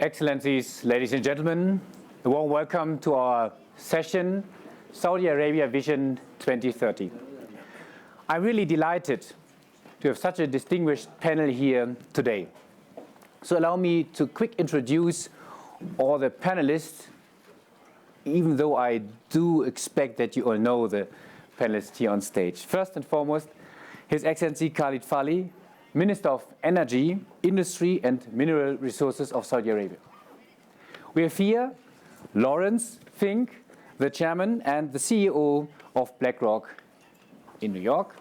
Excellencies, ladies and gentlemen, a warm welcome to our session, Saudi Arabia Vision 2030. I'm really delighted to have such a distinguished panel here today. So allow me to quick introduce all the panelists, even though I do expect that you all know the panelists here on stage. First and foremost, His Excellency Khalid Falih, Minister of Energy, Industry and Mineral Resources of Saudi Arabia. We have here Lawrence Fink, the Chairman and the CEO of BlackRock in New York.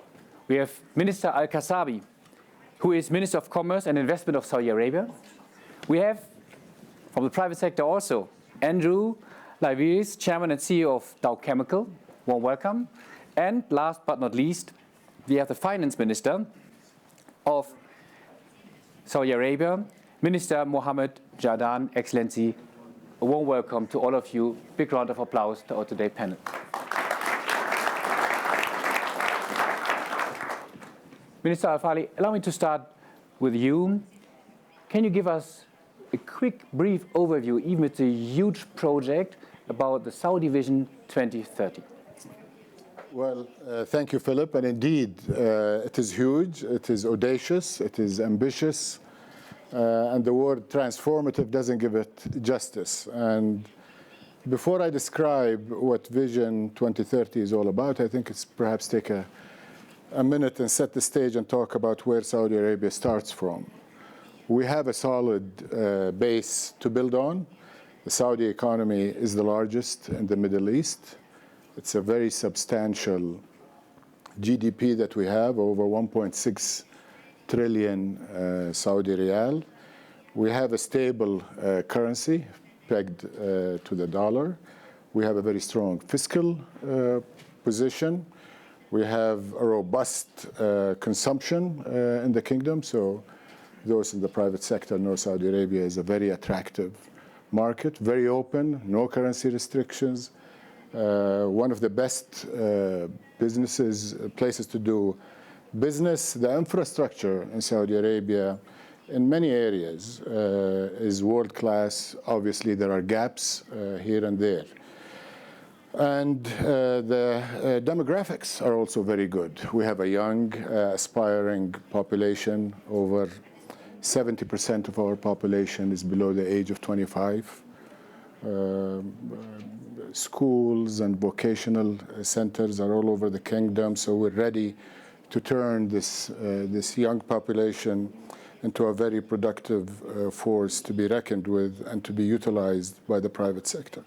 We have Minister Al-Kasabi, who is Minister of Commerce and Investment of Saudi Arabia. We have, from the private sector also, Andrew Liveris, Chairman and CEO of Dow Chemical. Warm welcome. And last but not least, we have the Finance Minister of Saudi Arabia, Minister Mohammed Jadaan. Excellency, a warm welcome to all of you. Big round of applause to our today's panel. Minister Al-Falih, allow me to start with you. Can you give us a quick, brief overview, even it's a huge project, about the Saudi Vision 2030? Well, thank you, Philip. And indeed, it is huge, it is audacious, it is ambitious, and the word transformative doesn't give it justice. And before I describe what Vision 2030 is all about, I think it's perhaps take a minute and set the stage and talk about where Saudi Arabia starts from. We have a solid base to build on. The Saudi economy is the largest in the Middle East. It's a very substantial GDP that we have, over 1.6 trillion Saudi riyal. We have a stable currency pegged to the dollar. We have a very strong fiscal position. We have a robust consumption in the kingdom. So those in the private sector know Saudi Arabia is a very attractive market, very open, no currency restrictions. One of the best places to do business. The infrastructure in Saudi Arabia in many areas is world-class. Obviously, there are gaps here and there. And the demographics are also very good. We have a young, aspiring population. Over 70% of our population is below the age of 25. Schools and vocational centers are all over the kingdom, so we're ready to turn this young population into a very productive force to be reckoned with and to be utilized by the private sector.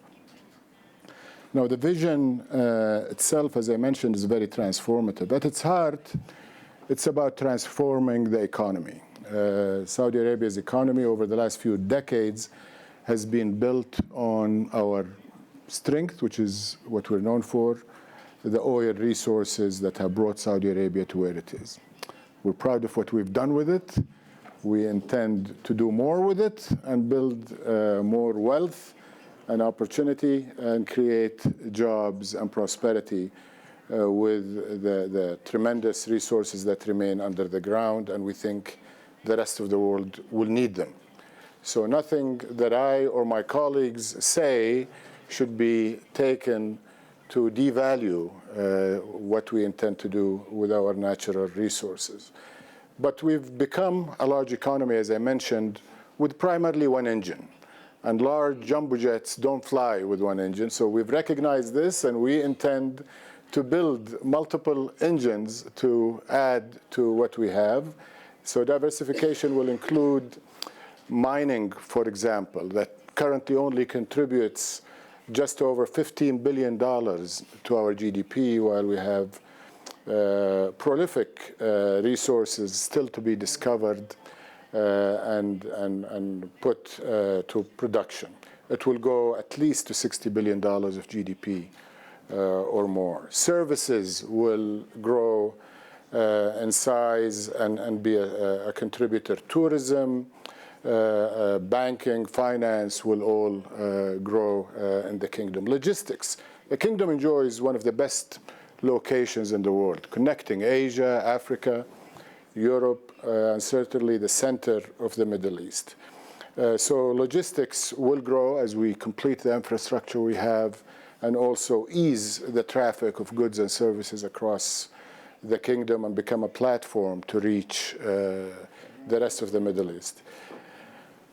Now, the vision itself, as I mentioned, is very transformative. At its heart, it's about transforming the economy. Saudi Arabia's economy over the last few decades has been built on our strength, which is what we're known for, the oil resources that have brought Saudi Arabia to where it is. We're proud of what we've done with it. We intend to do more with it and build more wealth and opportunity and create jobs and prosperity with the tremendous resources that remain under the ground, and we think the rest of the world will need them. So nothing that I or my colleagues say should be taken to devalue what we intend to do with our natural resources. But we've become a large economy, as I mentioned, with primarily one engine. And large jumbo jets don't fly with one engine. So we've recognized this, and we intend to build multiple engines to add to what we have. So diversification will include mining, for example, that currently only contributes just over $15 billion to our GDP, while we have prolific resources still to be discovered and put to production. It will go at least to $60 billion of GDP or more. Services will grow in size and be a contributor. Tourism, banking, finance will all grow in the kingdom. Logistics. The kingdom enjoys one of the best locations in the world, connecting Asia, Africa, Europe, and certainly the center of the Middle East. So logistics will grow as we complete the infrastructure we have and also ease the traffic of goods and services across the kingdom and become a platform to reach the rest of the Middle East.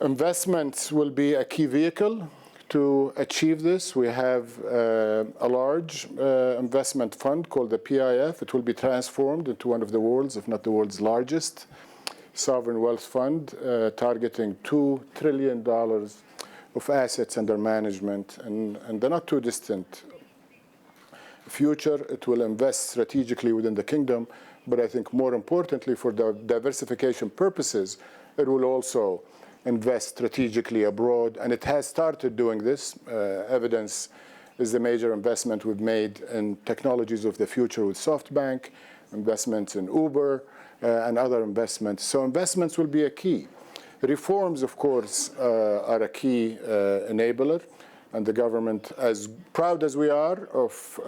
Investments will be a key vehicle to achieve this. We have a large investment fund called the PIF. It will be transformed into one of the world's, if not the world's largest, sovereign wealth fund, targeting $2 trillion of assets under management. And the not too distant future, it will invest strategically within the kingdom, but I think more importantly for the diversification purposes, it will also invest strategically abroad, and it has started doing this. Evidence is the major investment we've made in technologies of the future with SoftBank, investments in Uber, and other investments. So investments will be a key. Reforms, of course, are a key enabler, and the government, as proud as we are of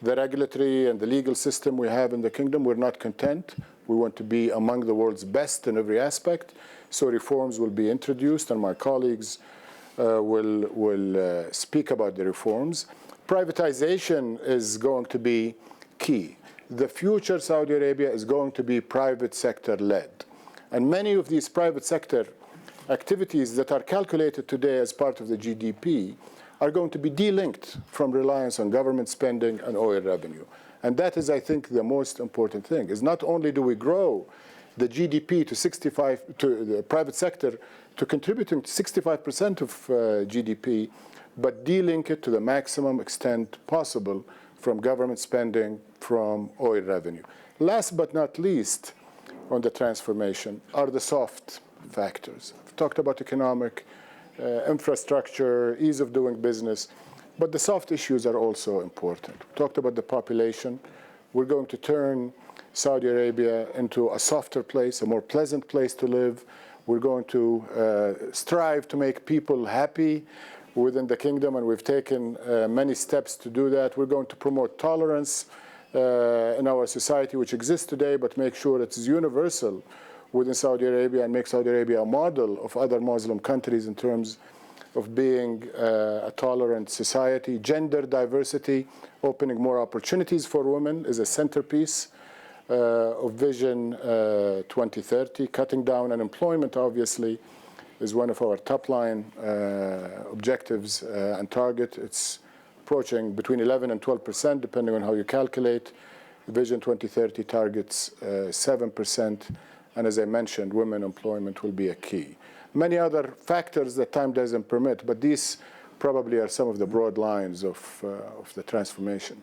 the regulatory and the legal system we have in the kingdom, we're not content. We want to be among the world's best in every aspect. So reforms will be introduced, and my colleagues will speak about the reforms. Privatization is going to be key. The future Saudi Arabia is going to be private sector led. And many of these private sector activities that are calculated today as part of the GDP are going to be delinked from reliance on government spending and oil revenue. And that is, I think, the most important thing, is not only do we grow the GDP to the private sector to contributing to 65% of GDP, but delink it to the maximum extent possible from government spending, from oil revenue. Last but not least on the transformation are the soft factors. I've talked about economic, infrastructure, ease of doing business, but the soft issues are also important. We talked about the population. We're going to turn Saudi Arabia into a softer place, a more pleasant place to live. We're going to strive to make people happy within the kingdom, and we've taken many steps to do that. We're going to promote tolerance in our society, which exists today, but make sure it's universal within Saudi Arabia and make Saudi Arabia a model of other Muslim countries in terms of being a tolerant society. Gender diversity, opening more opportunities for women is a centerpiece of Vision 2030. Cutting down unemployment, obviously, is one of our top-line objectives and target. It's approaching between 11 and 12%, depending on how you calculate. Vision 2030 targets 7%. And as I mentioned, women employment will be a key. Many other factors that time doesn't permit, but these probably are some of the broad lines of the transformation.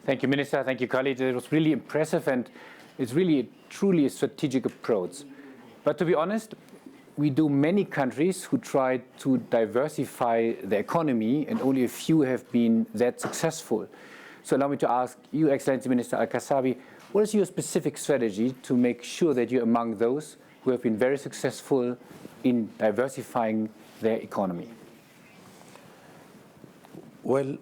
Thank you, Minister. Thank you, Khalid. It was really impressive, and it's really truly a strategic approach. But to be honest, we do many countries who try to diversify the economy, and only a few have been that successful. So allow me to ask you, Excellency Minister Al-Kassabi, what is your specific strategy to make sure that you're among those who have been very successful in diversifying their economy? Well,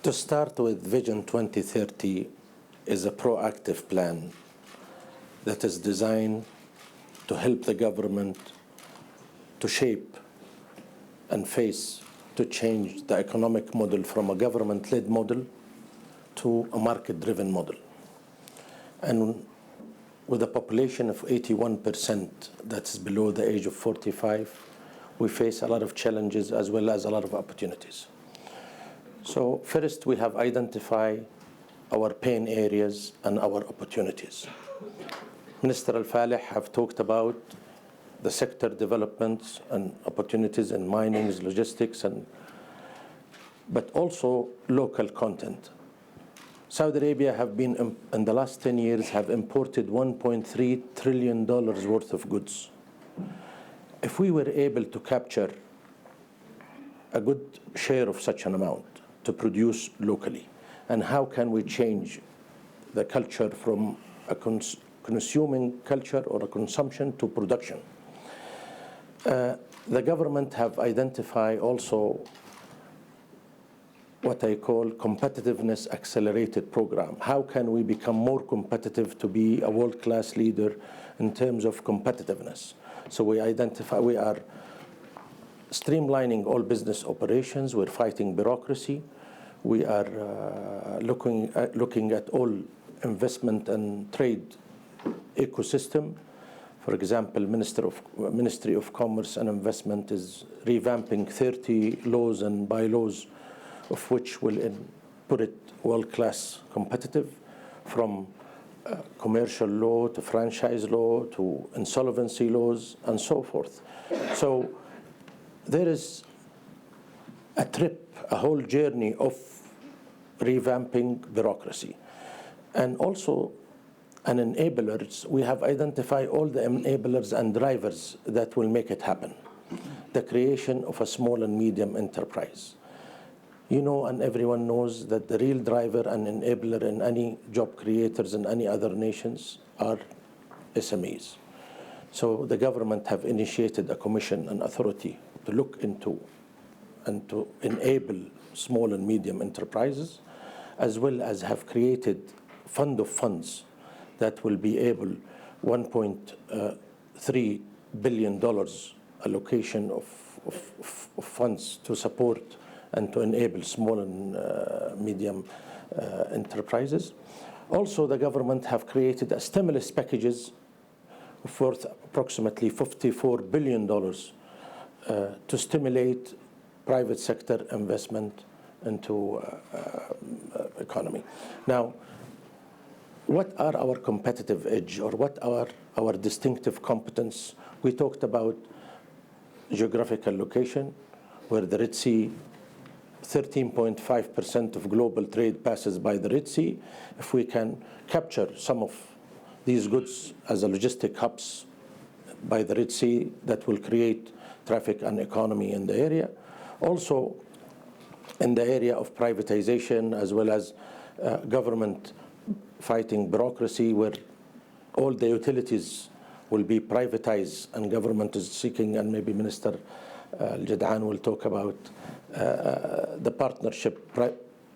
to start with, Vision 2030 is a proactive plan that is designed to help the government to shape and face to change the economic model from a government-led model to a market-driven model. And with a population of 81% that's below the age of 45, we face a lot of challenges as well as a lot of opportunities. So first, we have identified our pain areas and our opportunities. Minister Al-Falih have talked about the sector developments and opportunities in mining, logistics, but also local content. Saudi Arabia have been, in the last 10 years, have imported $1.3 trillion worth of goods. If we were able to capture a good share of such an amount to produce locally, and how can we change the culture from a consuming culture or a consumption to production? The government have identified also what I call competitiveness accelerated program. How can we become more competitive to be a world-class leader in terms of competitiveness? So we are streamlining all business operations. We're fighting bureaucracy. We are looking at all investment and trade ecosystem. For example, Ministry of Commerce and Investment is revamping 30 laws and bylaws, of which will put it world-class competitive, from commercial law to franchise law to insolvency laws and so forth. So there is a whole journey of revamping bureaucracy. And also, enablers, we have identified all the enablers and drivers that will make it happen. The creation of a small and medium enterprise. You know, and everyone knows that the real driver and enabler in any job creators in any other nations are SMEs. So the government have initiated a commission and authority to look into and to enable small and medium enterprises, as well as have created fund of funds that will be able, $1.3 billion allocation of funds to support and to enable small and medium enterprises. Also, the government have created a stimulus packages worth approximately $54 billion to stimulate private sector investment into economy. Now, what are our competitive edge, or what are our distinctive competence? We talked about geographical location, where the Red Sea, 13.5% of global trade passes by the Red Sea. If we can capture some of these goods as a logistic hubs by the Red Sea, that will create traffic and economy in the area. Also, in the area of privatization, as well as government fighting bureaucracy, where all the utilities will be privatized and government is seeking, and maybe Minister Al-Jad'an will talk about the partnership,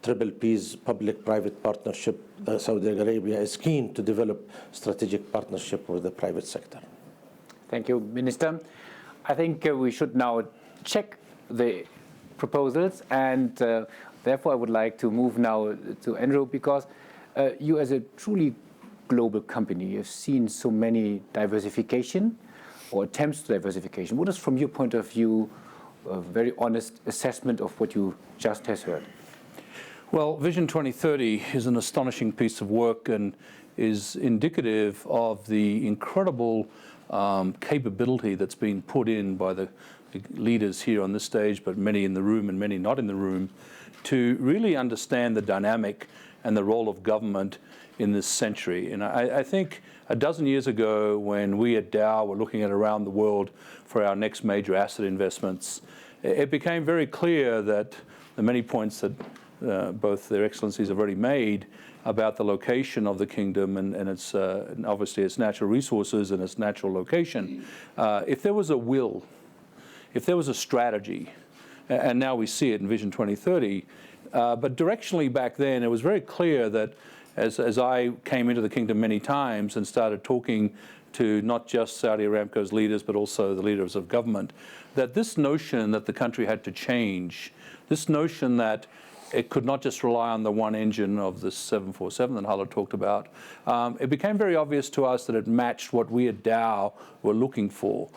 Triple P's public-private partnership. Saudi Arabia is keen to develop strategic partnership with the private sector. Thank you, Minister. I think we should now check the proposals, and therefore I would like to move now to Andrew, because you, as a truly global company, you've seen so many diversification or attempts to diversification. What is, from your point of view, a very honest assessment of what you just has heard? Well, Vision 2030 is an astonishing piece of work and is indicative of the incredible capability that's been put in by the leaders here on this stage, but many in the room and many not in the room, to really understand the dynamic and the role of government in this century. And I think a dozen years ago, when we at Dow were looking at around the world for our next major asset investments, it became very clear that the many points that both their excellencies have already made about the location of the kingdom and its obviously its natural resources and its natural location. If there was a will, if there was a strategy, and now we see it in Vision 2030, but directionally back then, it was very clear that as I came into the kingdom many times and started talking to not just Saudi Aramco's leaders, but also the leaders of government, that this notion that the country had to change, this notion that it could not just rely on the one engine of the 747 that Hala talked about, it became very obvious to us that it matched what we at Dow were looking for.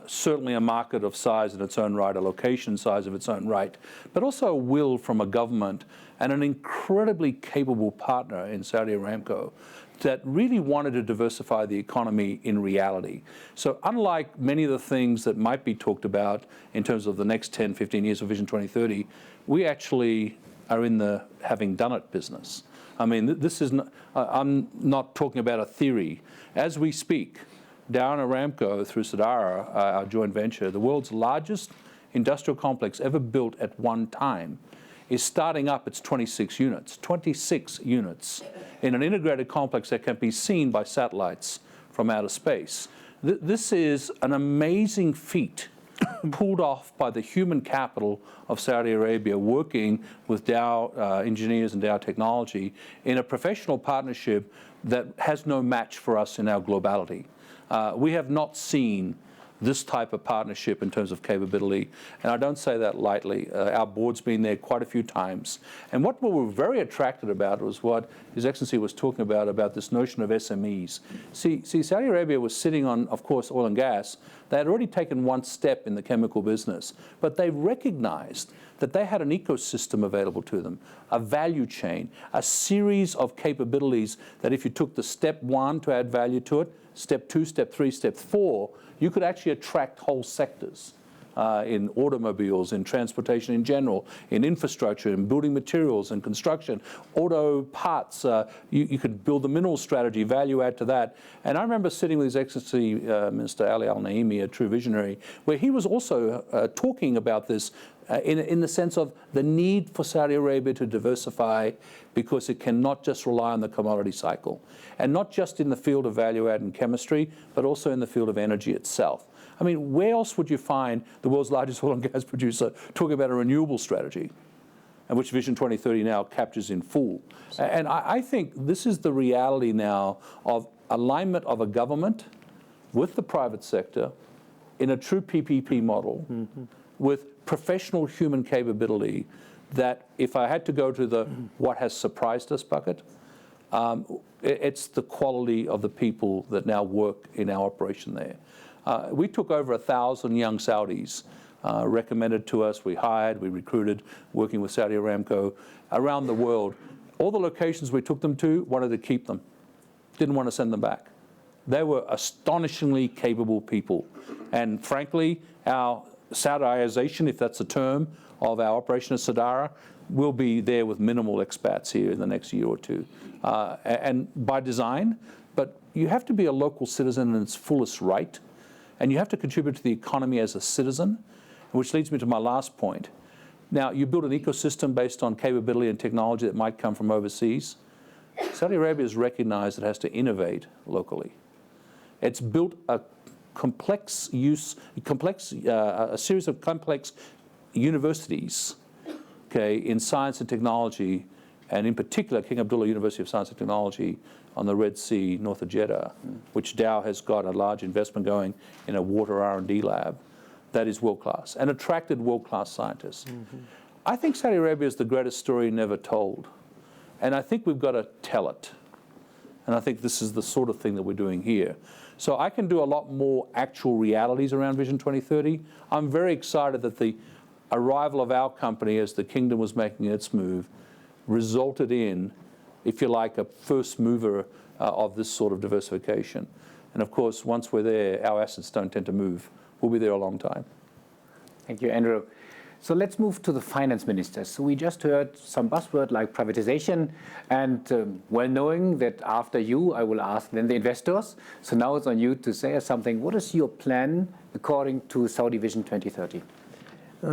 Certainly a market of size in its own right, a location size of its own right, but also a will from a government and an incredibly capable partner in Saudi Aramco that really wanted to diversify the economy in reality. So unlike many of the things that might be talked about in terms of the next 10, 15 years of Vision 2030, we actually are in the having done it business. I mean, this is not, I'm not talking about a theory. As we speak, Dow and Aramco, through Sadara, our joint venture, the world's largest industrial complex ever built at one time, is starting up its 26 units in an integrated complex that can be seen by satellites from outer space. This is an amazing feat pulled off by the human capital of Saudi Arabia, working with Dow engineers and Dow technology in a professional partnership that has no match for us in our globality. We have not seen this type of partnership in terms of capability. And I don't say that lightly. Our board's been there quite a few times. And what we were very attracted about was what His Excellency was talking about this notion of SMEs. See, Saudi Arabia was sitting on, of course, oil and gas. They had already taken one step in the chemical business, but they recognized that they had an ecosystem available to them, a value chain, a series of capabilities that if you took the step 1 to add value to it, step 2, step 3, step 4, you could actually attract whole sectors in automobiles, in transportation in general, in infrastructure, in building materials and construction, auto parts. You could build the mineral strategy, value add to that. And I remember sitting with His Excellency Minister Ali Al-Naimi, a true visionary, where he was also talking about this in the sense of the need for Saudi Arabia to diversify because it cannot just rely on the commodity cycle. And not just in the field of value add and chemistry, but also in the field of energy itself. I mean, where else would you find the world's largest oil and gas producer talking about a renewable strategy, and which Vision 2030 now captures in full? And I think this is the reality now of alignment of a government with the private sector in a true PPP model with professional human capability that if I had to go to the what has surprised us bucket, it's the quality of the people that now work in our operation there. We took over 1,000 young Saudis recommended to us. We hired, we recruited, working with Saudi Aramco around the world. All the locations we took them to, wanted to keep them, didn't want to send them back. They were astonishingly capable people. And frankly, our Saudiization, if that's a term, of our operation at Sadara will be there with minimal expats here in the next year or two. And by design, but you have to be a local citizen in its fullest right, and you have to contribute to the economy as a citizen, which leads me to my last point. Now, you build an ecosystem based on capability and technology that might come from overseas. Saudi Arabia has recognized it has to innovate locally. It's built a series of complex universities, okay, in science and technology, and in particular King Abdullah University of Science and Technology on the Red Sea north of Jeddah, which Dow has got a large investment going in a water R&D lab that is world-class and attracted world-class scientists. I think Saudi Arabia is the greatest story never told, and I think we've got to tell it. And I think this is the sort of thing that we're doing here. So I can do a lot more actual realities around Vision 2030. I'm very excited that the arrival of our company as the kingdom was making its move resulted in, if you like, a first mover of this sort of diversification. And of course, once we're there, our assets don't tend to move. We'll be there a long time. Thank you, Andrew. So let's move to the finance ministers. So we just heard some buzzword like privatization, and well knowing that after you, I will ask then the investors. So now it's on you to say something. What is your plan according to Saudi Vision 2030?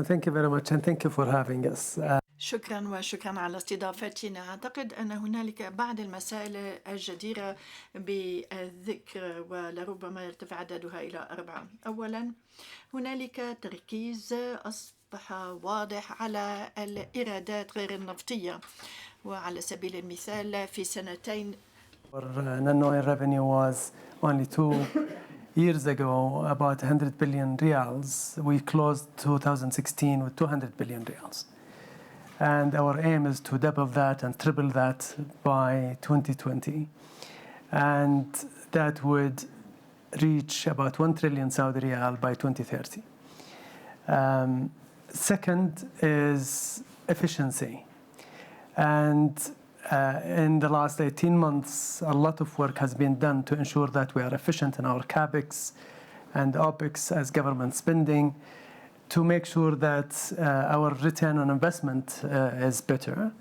Thank you very much, and thank you for having us. شكرا وشكرا على استضافتنا. أعتقد أن هنالك بعض المسائل الجديرة بالذكر ولربما يرتفع عددها إلى 4. أولا، هنالك تركيز أصبح واضح على الإيرادات غير النفطية، وعلى سبيل المثال في سنتين Our non-oil revenue was only 2 years ago about 100 billion riyals. We closed 2016 with 200 billion riyals. And our aim is to double that and triple that by 2020. And that would reach about 1 trillion Saudi riyal by 2030. Second is efficiency. And in the last 18 months, a lot of work has been done to ensure that we are efficient in our CapEx and OpEx as government spending, to make sure that our return on investment is better.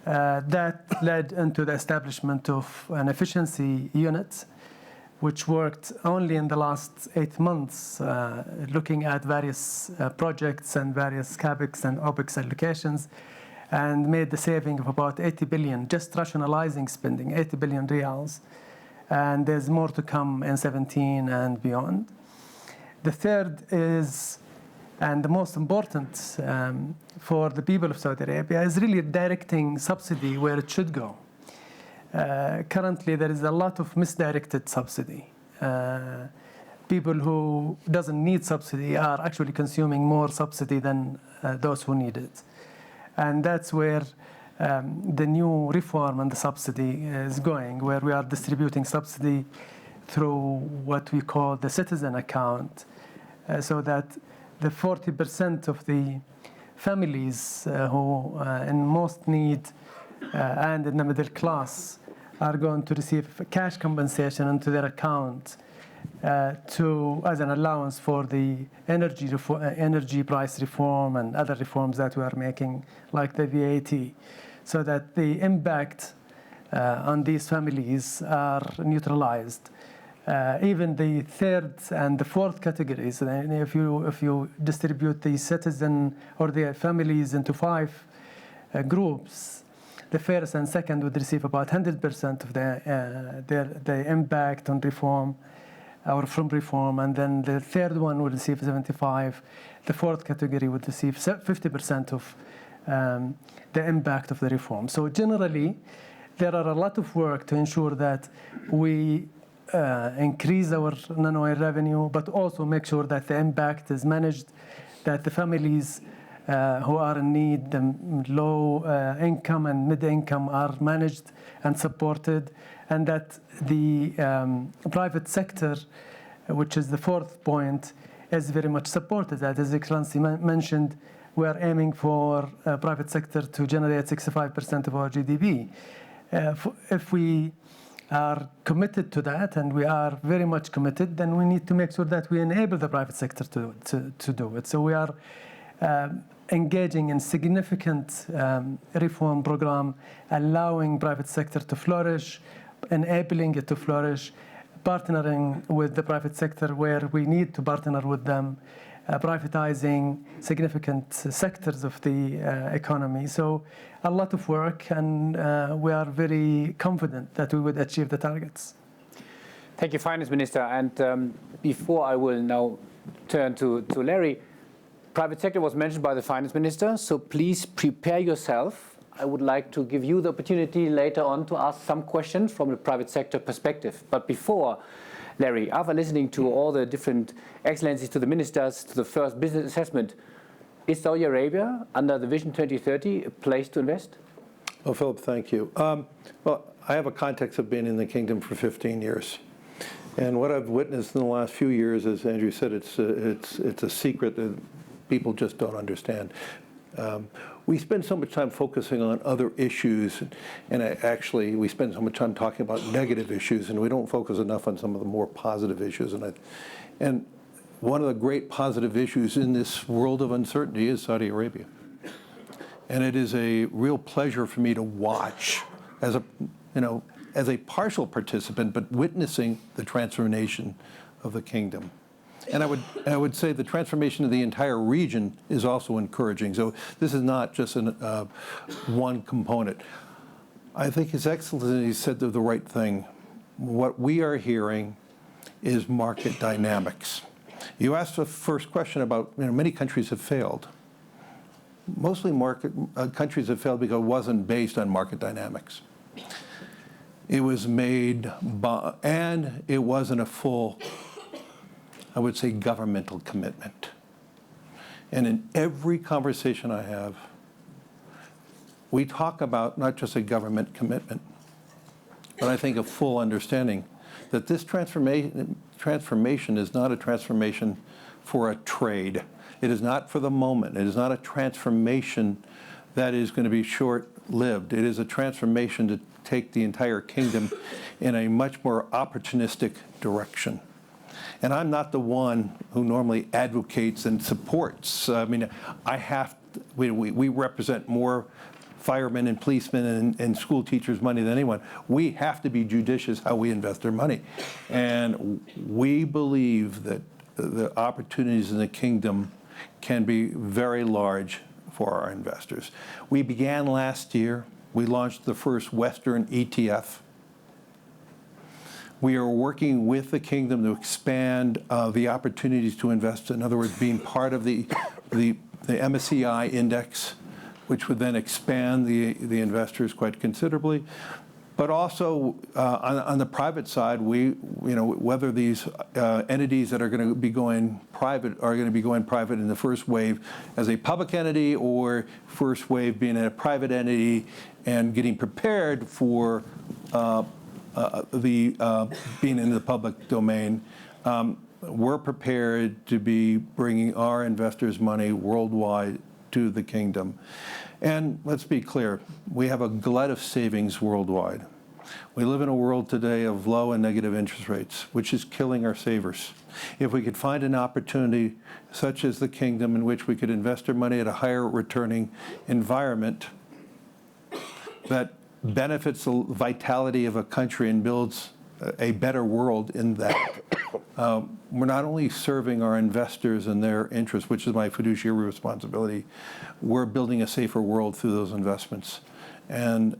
That led into the establishment of an efficiency unit, which worked only in the last 8 months, looking at various projects and various CapEx and OpEx allocations, and made the saving of about 80 billion, just rationalizing spending, 80 billion riyals. And there's more to come in 17 and beyond. The third is, and the most important for the people of Saudi Arabia, is really directing subsidy where it should go. Currently, there is a lot of misdirected subsidy. people who doesn't need subsidy are actually consuming more subsidy than those who need it. And that's where the new reform and the subsidy is going, where we are distributing subsidy through what we call the citizen account, so that the 40% of the families who in most need and in the middle class are going to receive cash compensation into their account as an allowance for the energy price reform and other reforms that we are making, like the VAT, so that the impact on these families are neutralized. Even the third and the fourth categories, if you distribute the citizen or the families into 5 groups, the first and second would receive about 100% of the impact on reform or from reform, and then the third one would receive 75%. The fourth category would receive 50% of the impact of the reform. So generally, there are a lot of work to ensure that we increase our non-oil revenue, but also make sure that the impact is managed, that the families who are in need, the low income and mid-income, are managed and supported, and that the private sector, which is the fourth point, is very much supported. As Excellency mentioned, we are aiming for private sector to generate 65% of our GDP. If we are committed to that, and we are very much committed, then we need to make sure that we enable the private sector to do it. So we are engaging in significant reform program, allowing private sector to flourish, enabling it to flourish, partnering with the private sector where we need to partner with them, privatizing significant sectors of the economy. So a lot of work, and we are very confident that we would achieve the targets. Thank you, Finance Minister. And before I will now turn to Larry, private sector was mentioned by the Finance Minister, so please prepare yourself. I would like to give you the opportunity later on to ask some questions from the private sector perspective. But before, Larry, after listening to all the different excellencies, to the ministers, to the first business assessment, is Saudi Arabia, under the Vision 2030, a place to invest? Well, Philip, thank you. Well, I have a context of being in the kingdom for 15 years. And what I've witnessed in the last few years, as Andrew said, it's a secret that people just don't understand. We spend so much time focusing on other issues, and we spend so much time talking about negative issues, and we don't focus enough on some of the more positive issues. And one of the great positive issues in this world of uncertainty is Saudi Arabia. And it is a real pleasure for me to watch as a partial participant, but witnessing the transformation of the kingdom. And I would say the transformation of the entire region is also encouraging. So this is not just one component. I think His Excellency said the right thing. What we are hearing is market dynamics. You asked the first question about, many countries have failed. Mostly countries have failed because it wasn't based on market dynamics. It was made by, and it wasn't a full, I would say, governmental commitment. And in every conversation I have, we talk about not just a government commitment, but I think a full understanding that this transformation is not a transformation for a trade. It is not for the moment. It is not a transformation that is going to be short-lived. It is a transformation to take the entire kingdom in a much more opportunistic direction. And I'm not the one who normally advocates and supports. I mean, we represent more firemen and policemen and school teachers' money than anyone. We have to be judicious how we invest our money. And we believe that the opportunities in the kingdom can be very large for our investors. We began last year. We launched the first Western ETF. We are working with the kingdom to expand the opportunities to invest. In other words, being part of the MSCI index, which would then expand the investors quite considerably. But also on the private side, whether these entities that are going to be going private are going to be going private in the first wave as a public entity, or first wave being a private entity and getting prepared for being in the public domain. We're prepared to be bringing our investors' money worldwide to the kingdom. And let's be clear, we have a glut of savings worldwide. We live in a world today of low and negative interest rates, which is killing our savers. If we could find an opportunity such as the kingdom in which we could invest our money at a higher returning environment that benefits the vitality of a country and builds a better world in that, we're not only serving our investors and their interests, which is my fiduciary responsibility, we're building a safer world through those investments. And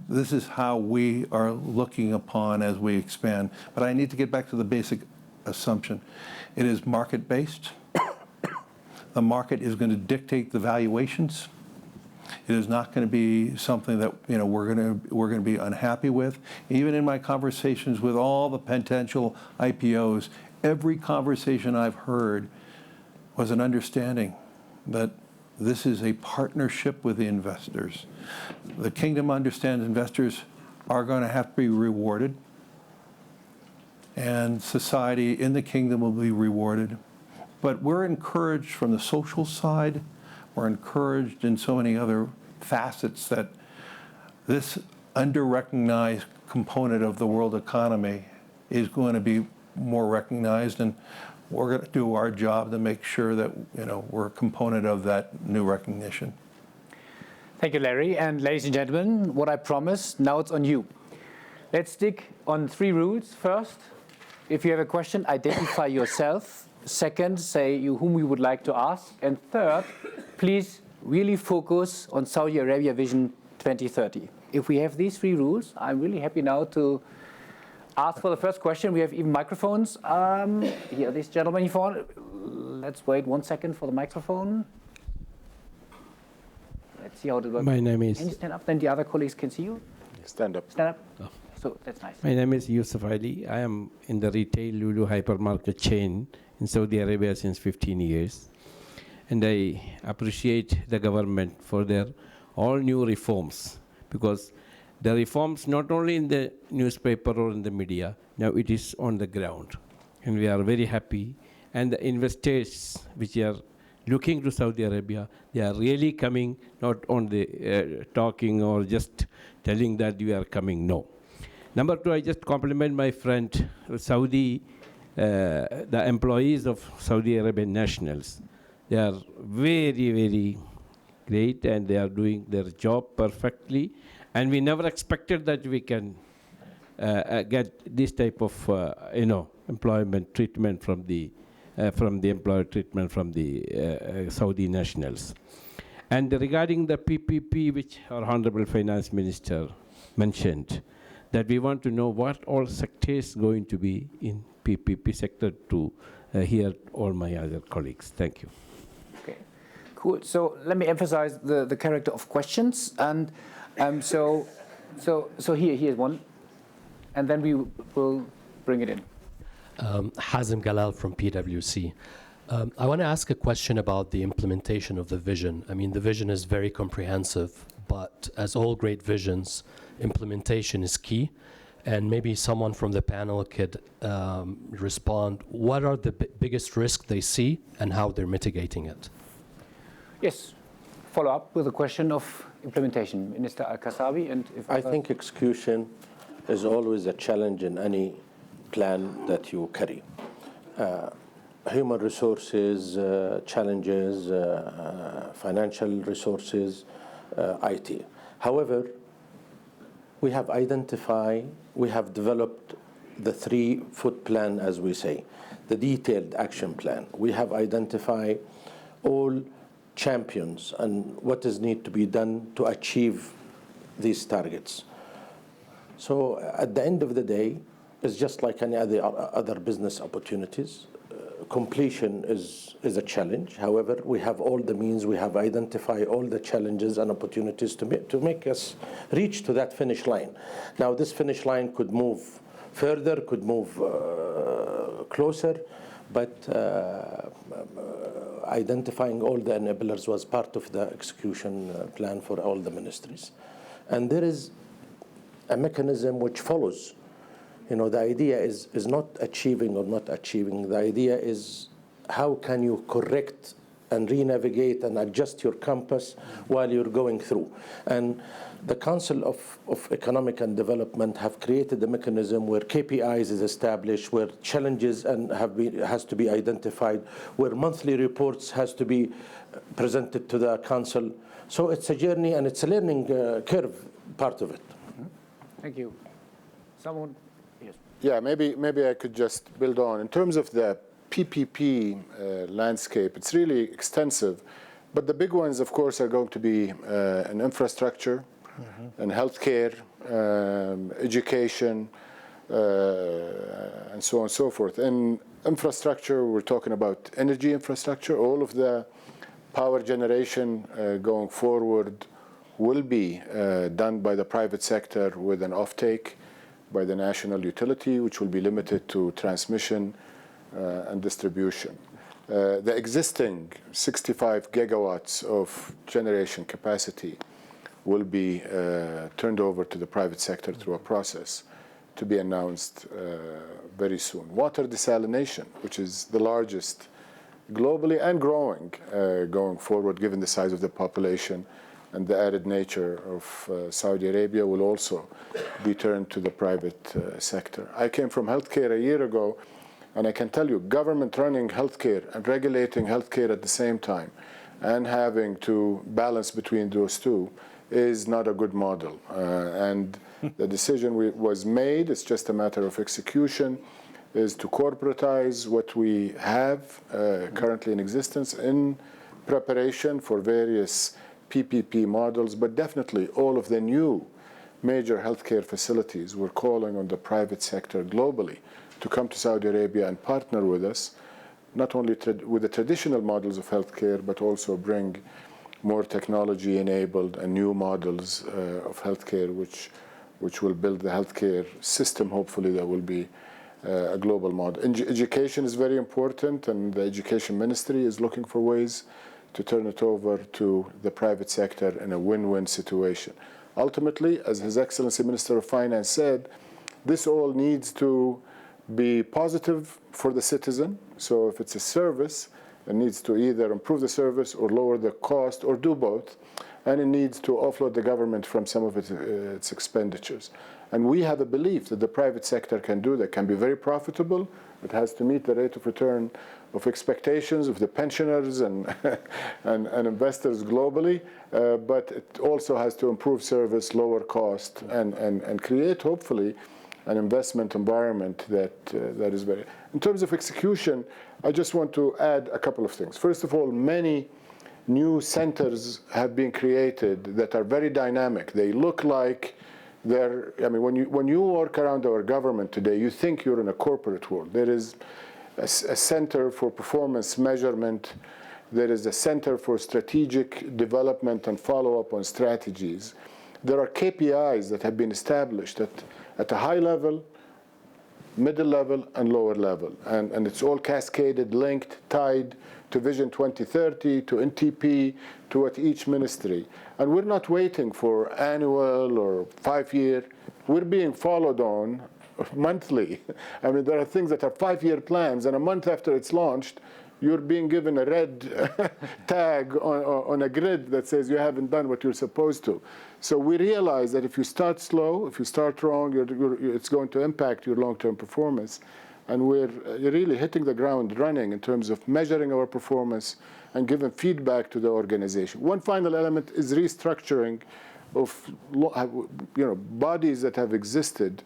this is how we are looking upon as we expand. But I need to get back to the basic assumption. It is market-based. The market is going to dictate the valuations. It is not going to be something that we're going to be unhappy with. Even in my conversations with all the potential IPOs, every conversation I've heard was an understanding that this is a partnership with the investors. The kingdom understands investors are going to have to be rewarded, and society in the kingdom will be rewarded. But we're encouraged from the social side. We're encouraged in so many other facets that this under-recognized component of the world economy is going to be more recognized, and we're going to do our job to make sure that we're a component of that new recognition. Thank you, Larry. And ladies and gentlemen, what I promised, now it's on you. Let's stick on 3 rules. First, if you have a question, identify yourself. Second, say whom you would like to ask. And third, please really focus on Saudi Arabia Vision 2030. If we have these 3 rules, I'm really happy now to ask for the first question. We have even microphones. Here, this gentleman in front. Let's wait 1 second for the microphone. Let's see how it works. My name is... Can you stand up? Then the other colleagues can see you. Stand up. Stand up. Oh. So that's nice. My name is Yusuf Ali. I am in the retail Lulu hypermarket chain in Saudi Arabia since 15 years. And I appreciate the government for their all new reforms, because the reforms not only in the newspaper or in the media, now it is on the ground. And we are very happy. And the investors which are looking to Saudi Arabia, they are really coming, not on the talking or just telling that you are coming, no. Number 2, I just compliment my friend, the employees of Saudi Arabian nationals. They are very, very great, and they are doing their job perfectly. And we never expected that we can get this type of, employment treatment from the employer treatment from the Saudi nationals. And regarding the PPP, which our Honorable Finance Minister mentioned, that we want to know what all sectors going to be in PPP sector to hear all my other colleagues. Thank you. Okay, cool. So let me emphasize the character of questions. And so here's one. And then we will bring it in. Hazem Galal from PwC. I want to ask a question about the implementation of the vision. I mean, the vision is very comprehensive, but as all great visions, implementation is key. And maybe someone from the panel could respond. What are the biggest risks they see and how they're mitigating it? Yes. Follow up with the question of implementation. Minister Al-Kassabi. And if I think execution is always a challenge in any plan that you carry. Human resources, challenges, financial resources, IT. However, we have developed the 3-foot plan, as we say, the detailed action plan. We have identified all champions and what is need to be done to achieve these targets. So at the end of the day, it's just like any other business opportunities. completion is a challenge. However, we have all the means, we have identified all the challenges and opportunities to make us reach to that finish line. Now, this finish line could move further, could move closer, but identifying all the enablers was part of the execution plan for all the ministries. And there is a mechanism which follows. You know, the idea is not achieving or not achieving. The idea is how can you correct and re-navigate and adjust your compass while you're going through. And the Council of Economic and Development have created a mechanism where KPIs is established, where challenges has to be identified, where monthly reports has to be presented to the Council. So it's a journey and it's a learning curve part of it. Thank you. Someone? Yes. Yeah, maybe I could just build on. In terms of the PPP landscape, it's really extensive. But the big ones, of course, are going to be in infrastructure, and healthcare, education, and so on and so forth. In infrastructure, we're talking about energy infrastructure. All of the power generation going forward will be done by the private sector with an offtake by the national utility, which will be limited to transmission and distribution. The existing 65 gigawatts of generation capacity will be turned over to the private sector through a process to be announced very soon. Water desalination, which is the largest globally and growing going forward, given the size of the population and the arid nature of Saudi Arabia, will also be turned to the private sector. I came from healthcare a year ago, and I can tell you, government running healthcare and regulating healthcare at the same time and having to balance between those two is not a good model. And the decision was made, it's just a matter of execution, is to corporatize what we have currently in existence in preparation for various PPP models, but definitely all of the new major healthcare facilities, we're calling on the private sector globally to come to Saudi Arabia and partner with us, not only with the traditional models of healthcare, but also bring more technology-enabled and new models of healthcare, which will build the healthcare system, hopefully, that will be a global model. Education is very important, and the Education Ministry is looking for ways to turn it over to the private sector in a win-win situation. Ultimately, as His Excellency Minister of Finance said, this all needs to be positive for the citizen. So if it's a service, it needs to either improve the service or lower the cost or do both. And it needs to offload the government from some of its expenditures. And we have a belief that the private sector can do that, can be very profitable. It has to meet the rate of return of expectations of the pensioners and, and investors globally, but it also has to improve service, lower cost, and create, hopefully, an investment environment that is very... In terms of execution, I just want to add a couple of things. First of all, many new centers have been created that are very dynamic. They look like they're... I mean, when you work around our government today, you think you're in a corporate world. There is a center for performance measurement. There is a center for strategic development and follow-up on strategies. There are KPIs that have been established at a high level, middle level, and lower level. And it's all cascaded, linked, tied to Vision 2030, to NTP, to what each ministry. And we're not waiting for annual or 5-year. We're being followed on monthly. I mean, there are things that are 5-year plans, and a month after it's launched, you're being given a red tag on a grid that says you haven't done what you're supposed to. So we realize that if you start slow, if you start wrong, it's going to impact your long-term performance. And we're really hitting the ground running in terms of measuring our performance and giving feedback to the organization. One final element is restructuring of bodies that have existed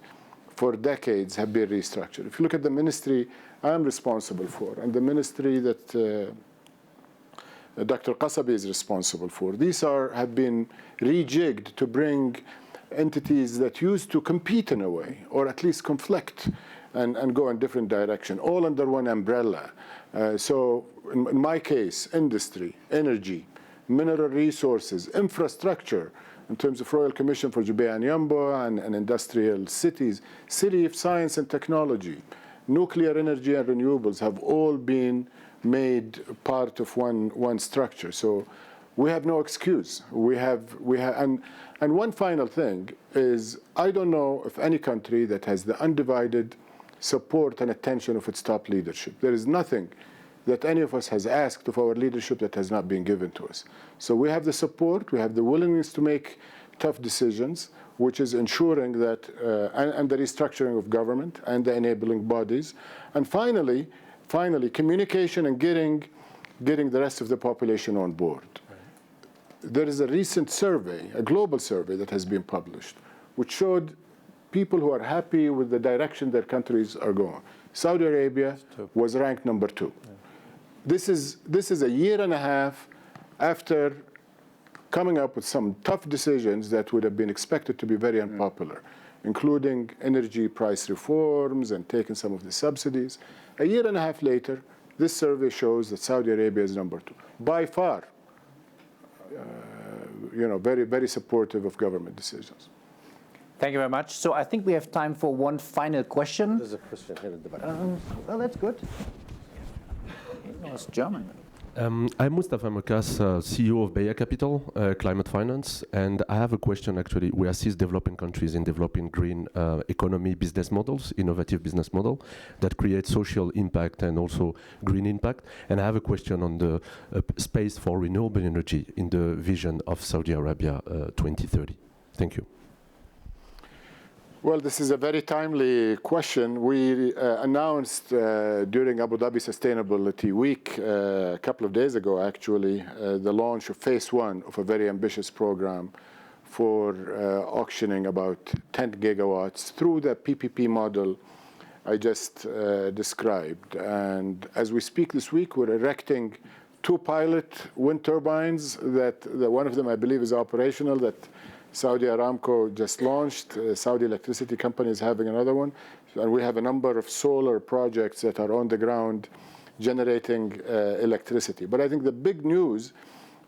for decades have been restructured. If you look at the ministry I'm responsible for, and the ministry that Dr. Qasabi is responsible for, these have been rejigged to bring entities that used to compete in a way, or at least conflict, and go in different direction, all under one umbrella. So in my case, industry, energy, mineral resources, infrastructure, in terms of Royal Commission for Jubail and Yanbu and industrial cities, City of Science and Technology, nuclear energy and renewables have all been made part of one structure. So we have no excuse. And one final thing is, I don't know of any country that has the undivided support and attention of its top leadership. There is nothing that any of us has asked of our leadership that has not been given to us. So we have the support, we have the willingness to make tough decisions, which is ensuring that, and the restructuring of government and the enabling bodies. And finally, communication and getting the rest of the population on board. There is a recent survey, a global survey that has been published, which showed people who are happy with the direction their countries are going. Saudi Arabia was ranked number 2. This is a year and a half after coming up with some tough decisions that would have been expected to be very unpopular, including energy price reforms and taking some of the subsidies. A year and a half later, this survey shows that Saudi Arabia is number 2, by far. Very, very supportive of government decisions. Thank you very much. So I think we have time for one final question. There's a question here in the back. Well, that's good. No, it's German. I'm Mustafa Mokas, CEO of Bayer Capital, Climate Finance, and I have a question actually. We assist developing countries in developing green economy business models, innovative business model that create social impact and also green impact. And I have a question on the space for renewable energy in the vision of Saudi Arabia 2030. Thank you. Well, this is a very timely question. We announced during Abu Dhabi Sustainability Week a couple of days ago, actually, the launch of phase 1 of a very ambitious program for auctioning about 10 gigawatts through the PPP model I just described. And as we speak this week, we're erecting 2 pilot wind turbines that one of them, I believe, is operational, that Saudi Aramco just launched. Saudi Electricity Company is having another one. And we have a number of solar projects that are on the ground generating electricity. But I think the big news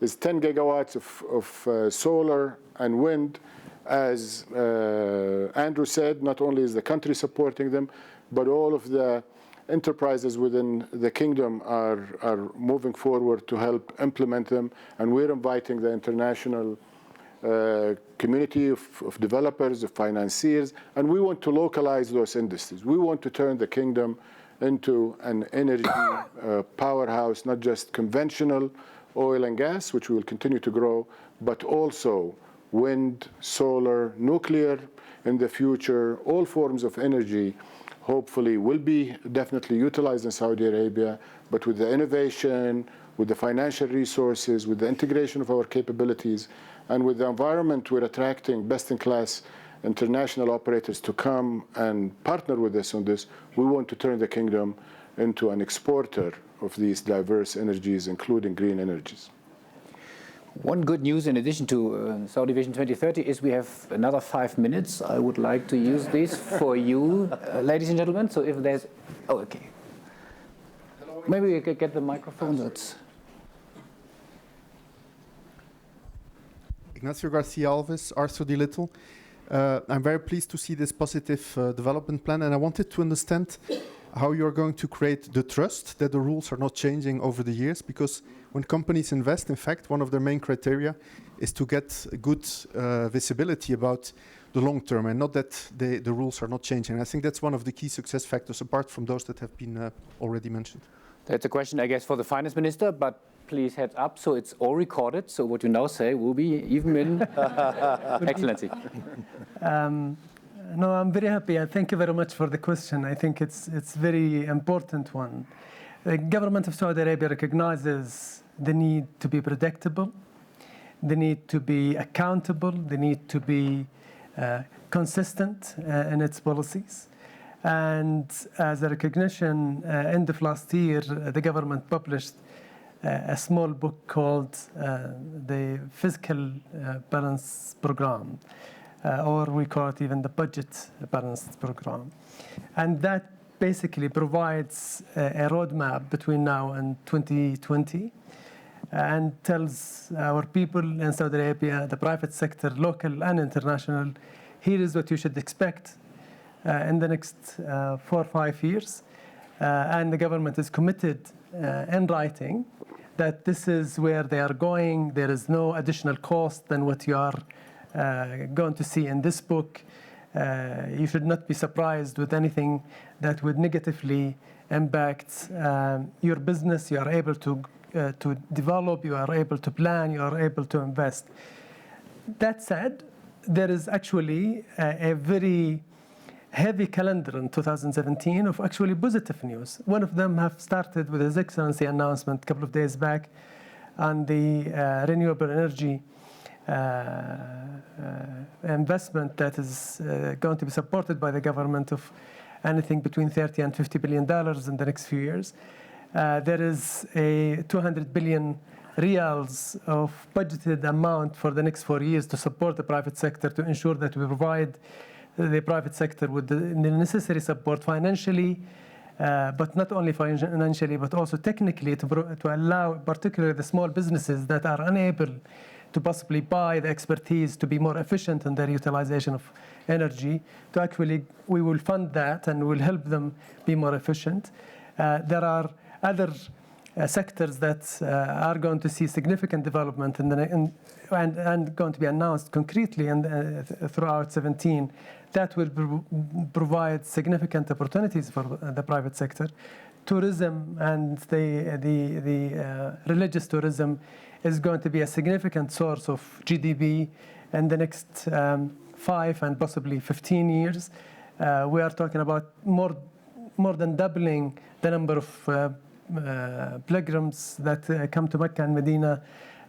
is 10 gigawatts of solar and wind. As Andrew said, not only is the country supporting them, but all of the enterprises within the kingdom are moving forward to help implement them. And we're inviting the international community of developers, of financiers, and we want to localize those industries. We want to turn the kingdom into an energy powerhouse, not just conventional oil and gas, which will continue to grow, but also wind, solar, nuclear in the future. All forms of energy hopefully will be definitely utilized in Saudi Arabia, but with the innovation, with the financial resources, with the integration of our capabilities, and with the environment, we're attracting best-in-class international operators to come and partner with us on this. We want to turn the kingdom into an exporter of these diverse energies, including green energies. One good news in addition to Saudi Vision 2030 is we have another 5 minutes. I would like to use this for you, ladies and gentlemen. So if there's... Oh, okay. Maybe we could get the microphone. That's... Ignacio Garcia Alves, Arthur D. Little. I'm very pleased to see this positive development plan, and I wanted to understand how you're going to create the trust that the rules are not changing over the years, because when companies invest, in fact, one of their main criteria is to get good visibility about the long term, and not that the rules are not changing. I think that's one of the key success factors, apart from those that have been already mentioned. That's a question, I guess, for the finance minister, but please heads up, so it's all recorded, so what you now say will be even in excellency. No, I'm very happy. Thank you very much for the question. I think it's a very important one. The government of Saudi Arabia recognizes the need to be predictable, the need to be accountable, the need to be consistent in its policies. And as a recognition, end of last year, the government published a small book called the Fiscal Balance Program, or we call it even the Budget Balance Program. And that basically provides a roadmap between now and 2020 and tells our people in Saudi Arabia, the private sector, local and international, here is what you should expect in the next 4 or 5 years. And the government is committed in writing that this is where they are going. There is no additional cost than what you are going to see in this book. You should not be surprised with anything that would negatively impact your business. You are able to develop, you are able to plan, you are able to invest. That said, there is actually a very heavy calendar in 2017 of actually positive news. One of them have started with His Excellency announcement a couple of days back on the renewable energy investment that is going to be supported by the government of anything between $30 and $50 billion in the next few years. There is a 200 billion reals of budgeted amount for the next 4 years to support the private sector, to ensure that we provide the private sector with the necessary support financially, but not only financially, but also technically to allow particularly the small businesses that are unable to possibly buy the expertise to be more efficient in their utilization of energy, to actually, we will fund that and will help them be more efficient. There are other sectors that are going to see significant development and going to be announced concretely throughout 2017 that will provide significant opportunities for the private sector. Tourism and the religious tourism is going to be a significant source of GDP in the next 5 and possibly 15 years. We are talking about more than doubling the number of pilgrims that come to Mecca and Medina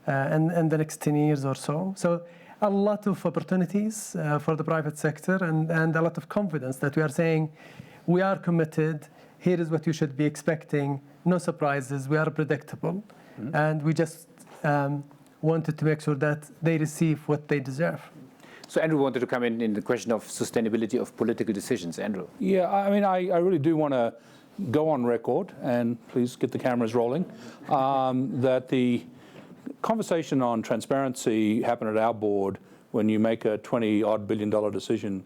in the next 10 years or so. So a lot of opportunities for the private sector and a lot of confidence that we are saying we are committed. Here is what you should be expecting. No surprises. We are predictable. And we just wanted to make sure that they receive what they deserve. So Andrew wanted to come in the question of sustainability of political decisions. Andrew. Yeah, I mean, I really do want to go on record, and please get the cameras rolling, that the conversation on transparency happened at our board when you make a $20-odd billion decision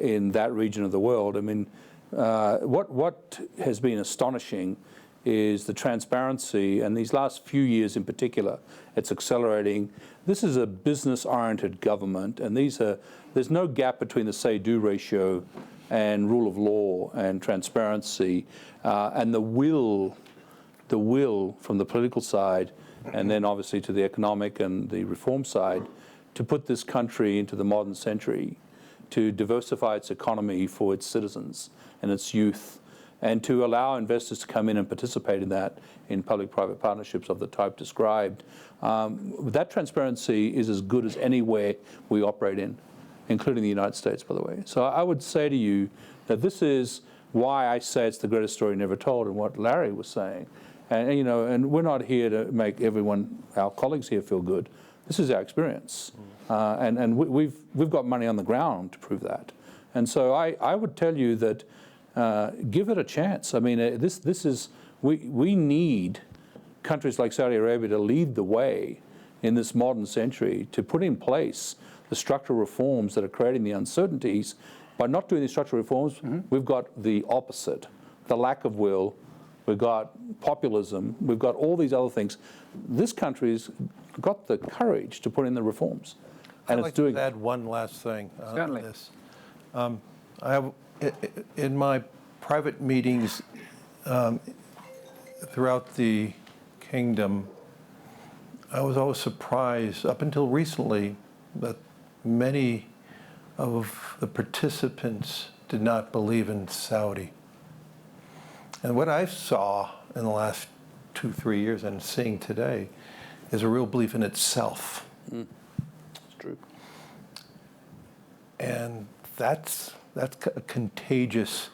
in that region of the world. I mean, what has been astonishing is the transparency, and these last few years in particular, it's accelerating. This is a business-oriented government, and there's no gap between the say-do ratio and rule of law and transparency, and the will from the political side, and then obviously to the economic and the reform side, to put this country into the modern century, to diversify its economy for its citizens and its youth, and to allow investors to come in and participate in that in public-private partnerships of the type described. That transparency is as good as anywhere we operate in, including the United States, by the way. So I would say to you that this is why I say it's the greatest story never told, and what Larry was saying. And, you know, and we're not here to make everyone, our colleagues here, feel good. This is our experience. And we've got money on the ground to prove that. And so I would tell you that give it a chance. I mean, this is, we need countries like Saudi Arabia to lead the way in this modern century, to put in place the structural reforms that are creating the uncertainties. By not doing these structural reforms, we've got the opposite, the lack of will. We've got populism. We've got all these other things. This country's got the courage to put in the reforms, and it's doing it. I'd like to add one last thing on Certainly. this. I have, in my private meetings throughout the kingdom, I was always surprised, up until recently, that many of the participants did not believe in Saudi. And what I saw in the last 2-3 years and seeing today is a real belief in itself. It's true. And that's a contagious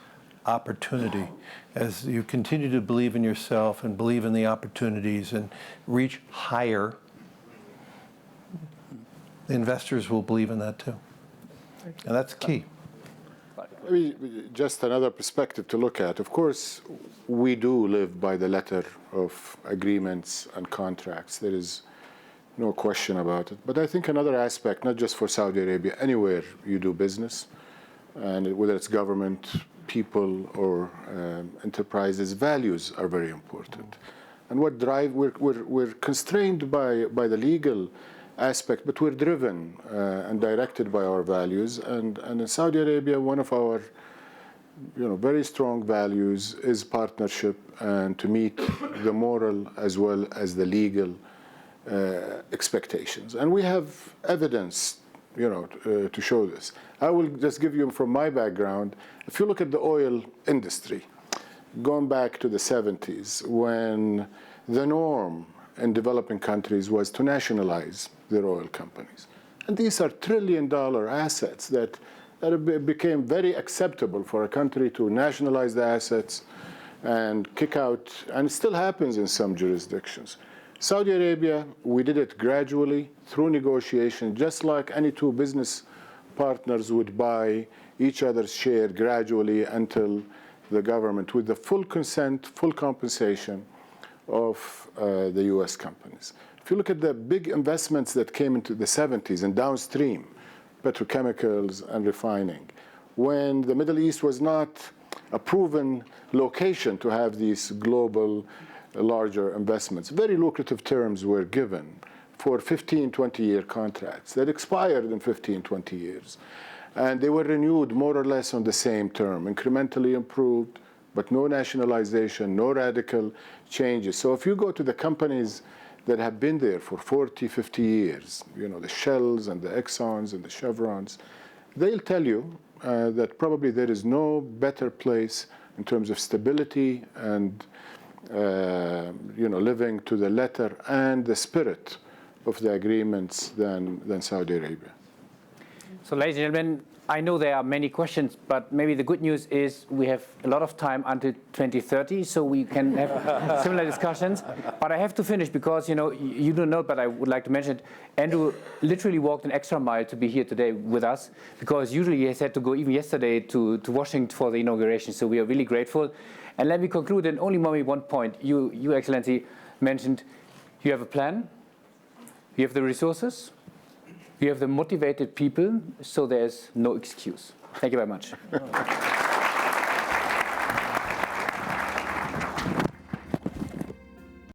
opportunity. As you continue to believe in yourself and believe in the opportunities and reach higher, the investors will believe in that too. And that's key. maybe just another perspective to look at. Of course, we do live by the letter of agreements and contracts. There is no question about it. But I think another aspect, not just for Saudi Arabia, anywhere you do business, and whether it's government, people, or enterprises, values are very important. And what drive, we're constrained by the legal aspect, but we're driven and directed by our values. And in Saudi Arabia, one of our very strong values is partnership and to meet the moral as well as the legal expectations. And we have evidence to show this. I will just give you from my background. If you look at the oil industry, going back to the 70s, when the norm in developing countries was to nationalize their oil companies. And these are trillion-dollar assets that became very acceptable for a country to nationalize the assets and kick out, and it still happens in some jurisdictions. Saudi Arabia, we did it gradually through negotiation, just like any two business partners would buy each other's share gradually until the government, with the full consent, full compensation of the US companies. If you look at the big investments that came into the 70s and downstream, petrochemicals and refining, when the Middle East was not a proven location to have these global larger investments, very lucrative terms were given for 15, 20-year contracts that expired in 15, 20 years. And they were renewed more or less on the same term, incrementally improved, but no nationalization, no radical changes. So if you go to the companies that have been there for 40, 50 years, the Shells and the Exxons and the Chevrons, they'll tell you that probably there is no better place in terms of stability and living to the letter and the spirit of the agreements than Saudi Arabia. So, ladies and gentlemen, I know there are many questions, but maybe the good news is we have a lot of time until 2030, so we can have similar discussions. But I have to finish because, you don't know, but I would like to mention it. Andrew literally walked an extra mile to be here today with us, because usually he has had to go even yesterday to Washington for the inauguration, so we are really grateful. And let me conclude, and only maybe one point. You, Excellency, mentioned you have a plan, you have the resources, you have the motivated people, so there's no excuse. Thank you very much.